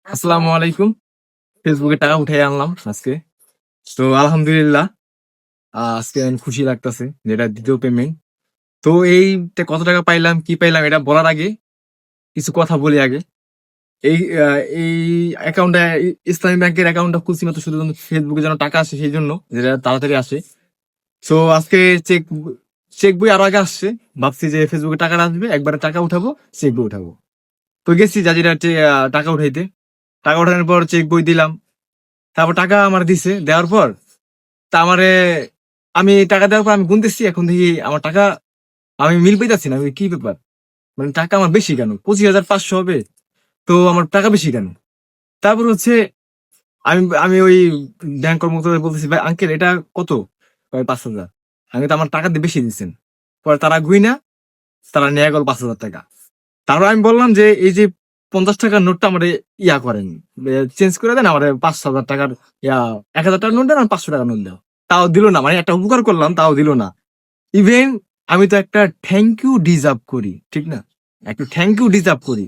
আসসালামু আলাইকুম। ফেসবুকে টাকা উঠাই আনলাম আজকে। তো আলহামদুলিল্লাহ আজকে আমি খুশি লাগতাছে যেটা দ্বিতীয় পেমেন্ট। তো এইটা কত টাকা পাইলাম, কি পাইলাম এটা বলার আগে কিছু কথা বলি আগে। এই অ্যাকাউন্টটা ইসলামী ব্যাংকের অ্যাকাউন্টটা খুলছি মাত্র শুধু ফেসবুকে যেন টাকা আসে সেই জন্য, যেটা তাড়াতাড়ি আসে। সো আজকে চেক চেক বই আরো আগে আসছে। ভাবছি যে ফেসবুকে টাকা আসবে, একবারে টাকা উঠাবো, চেক বই উঠাবো। তো গেছি জাজিরা টাকা উঠাইতে। টাকা উঠানোর পর চেক বই দিলাম। তারপর টাকা আমার দিছে, দেওয়ার পর তা আমারে আমি টাকা দেওয়ার পর আমি গুনতেছি, এখন দেখি আমার টাকা আমি মিল পাইতাছি না। আমি কি ব্যাপার, মানে টাকা আমার বেশি কেন? 25,500 হবে, তো আমার টাকা বেশি কেন? তারপর হচ্ছে আমি আমি ওই ব্যাংক কর্মকর্তা বলতেছি, ভাই আঙ্কেল এটা কত? 5,000। আমি তো আমার টাকা দিয়ে বেশি দিচ্ছেন। পরে তারা গুইনা তারা নিয়ে গেল 5,000 টাকা। তারপর আমি বললাম যে এই যে 50 টাকার নোটটা আমার ইয়া করেন, চেঞ্জ করে দেন, আমার 5,000 টাকার ইয়া 1,000 টাকার নোট দেন, আর 500 টাকার নোট দাও। তাও দিল না, মানে একটা উপকার করলাম তাও দিল না। ইভেন আমি তো একটা থ্যাংক ইউ ডিজার্ভ করি, ঠিক না? একটা থ্যাংক ইউ ডিজার্ভ করি,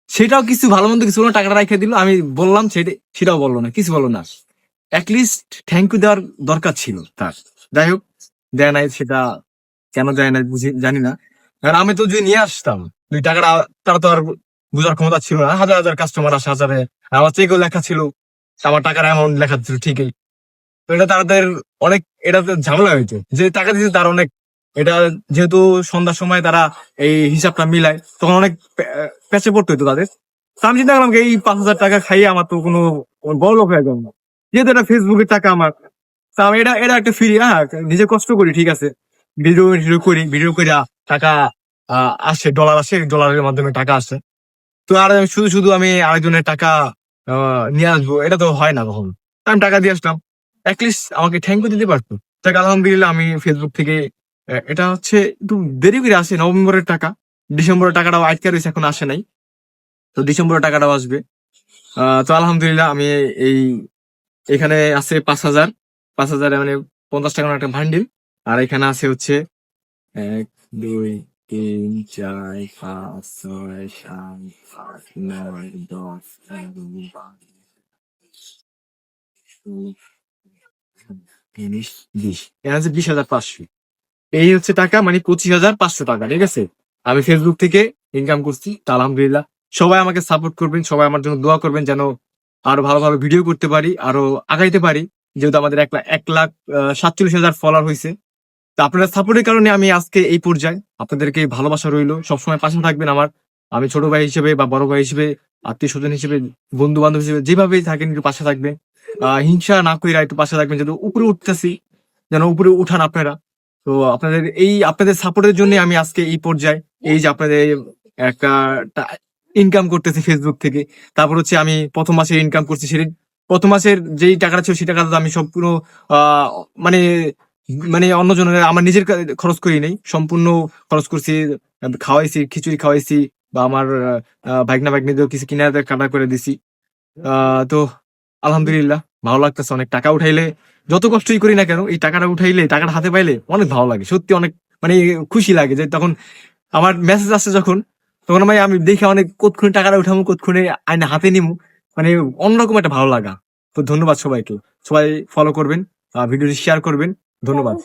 সেটাও কিছু ভালো মন্দ কিছু বললো না, টাকাটা রাখে দিল। আমি বললাম সেটাও বললো না, কিছু বললো না। অ্যাটলিস্ট থ্যাংক ইউ দেওয়ার দরকার ছিল তার। যাই হোক, দেয় নাই। সেটা কেন দেয় নাই বুঝি জানি না। কারণ আমি তো যদি নিয়ে আসতাম দুই টাকাটা, তারা তো আর বুঝার ক্ষমতা ছিল না। হাজার হাজার কাস্টমার আসে, হাজারে আমার চেকও লেখা ছিল, আমার টাকার অ্যামাউন্ট লেখা ছিল ঠিকই। তো এটা তাদের অনেক, এটাতে ঝামেলা হয়েছে। যে টাকা দিয়েছে তার অনেক, এটা যেহেতু সন্ধ্যার সময় তারা এই হিসাবটা মিলায়, তখন অনেক প্যাচে পড়তে হইতো তাদের। তো আমি চিন্তা করলাম এই 5,000 টাকা খাইয়ে আমার তো কোনো বড় লোক হয়ে যাবো না, যেহেতু এটা ফেসবুকের টাকা আমার। তা আমি এটা এটা একটা ফ্রি, হ্যাঁ নিজে কষ্ট করি ঠিক আছে, ভিডিও ভিডিও করি, ভিডিও করে টাকা আসে, ডলার আসে, ডলারের মাধ্যমে টাকা আসে। তো আর আমি শুধু শুধু আমি আরেকজনের টাকা নিয়ে আসবো, এটা তো হয় না কখন। আমি টাকা দিয়ে আসলাম, অ্যাটলিস্ট আমাকে থ্যাংক ইউ দিতে পারতো। যাক আলহামদুলিল্লাহ, আমি ফেসবুক থেকে এটা হচ্ছে একটু দেরি করে আসে, নভেম্বরের টাকা। ডিসেম্বরের টাকাটাও আটকে রয়েছে, এখন আসে নাই। তো ডিসেম্বরের টাকাটাও আসবে। তো আলহামদুলিল্লাহ আমি এই এখানে আছে 5,000। 5,000 মানে 50 টাকার একটা ভান্ডিল। আর এখানে আছে হচ্ছে 1, 2, 3, 4, 5, 6, 7, 8, 9, 10, 11, 12, 13, 14, 15, 20। এখানে আছে 20,500। এই হচ্ছে টাকা, মানে 25,500 টাকা, ঠিক আছে? আমি ফেসবুক থেকে ইনকাম করছি। তা আলহামদুলিল্লাহ, সবাই আমাকে সাপোর্ট করবেন, সবাই আমার জন্য দোয়া করবেন যেন আরো ভালো ভালো ভিডিও করতে পারি, আরো আগাইতে পারি। যেহেতু আমাদের 1,47,000 ফলোয়ার হয়েছে। তো আপনাদের সাপোর্টের কারণে আমি আজকে এই পর্যায়ে। আপনাদেরকে ভালোবাসা রইলো, সবসময় পাশে থাকবেন আমার। আমি ছোট ভাই হিসেবে বা বড় ভাই হিসেবে, আত্মীয় স্বজন হিসেবে, বন্ধু বান্ধব হিসেবে যেভাবেই থাকেন একটু পাশে থাকবেন। হিংসা না কইরা একটু পাশে থাকবেন, যেহেতু উপরে উঠতেছি যেন উপরে উঠান আপনারা। তো আপনাদের সাপোর্টের জন্য আমি আজকে এই পর্যায়ে, এই যে আপনাদের একটা ইনকাম করতেছি ফেসবুক থেকে। তারপর হচ্ছে আমি প্রথম মাসের ইনকাম করছি, সেটা প্রথম মাসের যেই টাকাটা ছিল সেই টাকাটা তো আমি সম্পূর্ণ আহ মানে মানে অন্যজনের, আমার নিজের খরচ করি নাই, সম্পূর্ণ খরচ করছি। খাওয়াইছি, খিচুড়ি খাওয়াইছি, বা আমার ভাগনা ভাগ্নিদের কিছু কিনা কাটা করে দিছি। তো আলহামদুলিল্লাহ ভালো লাগতেছে। অনেক টাকা উঠাইলে, যত কষ্টই করি না কেন, এই টাকাটা উঠাইলে, টাকাটা হাতে পাইলে অনেক ভালো লাগে, সত্যি অনেক, মানে খুশি লাগে। যে তখন আমার মেসেজ আসছে যখন, তখন আমি দেখে অনেক কতক্ষণে টাকাটা উঠাবো, কতক্ষণে আইনা হাতে নিবো, মানে অন্যরকম একটা ভালো লাগা। তো ধন্যবাদ সবাইকে। সবাই ফলো করবেন, ভিডিওটি শেয়ার করবেন। ধন্যবাদ।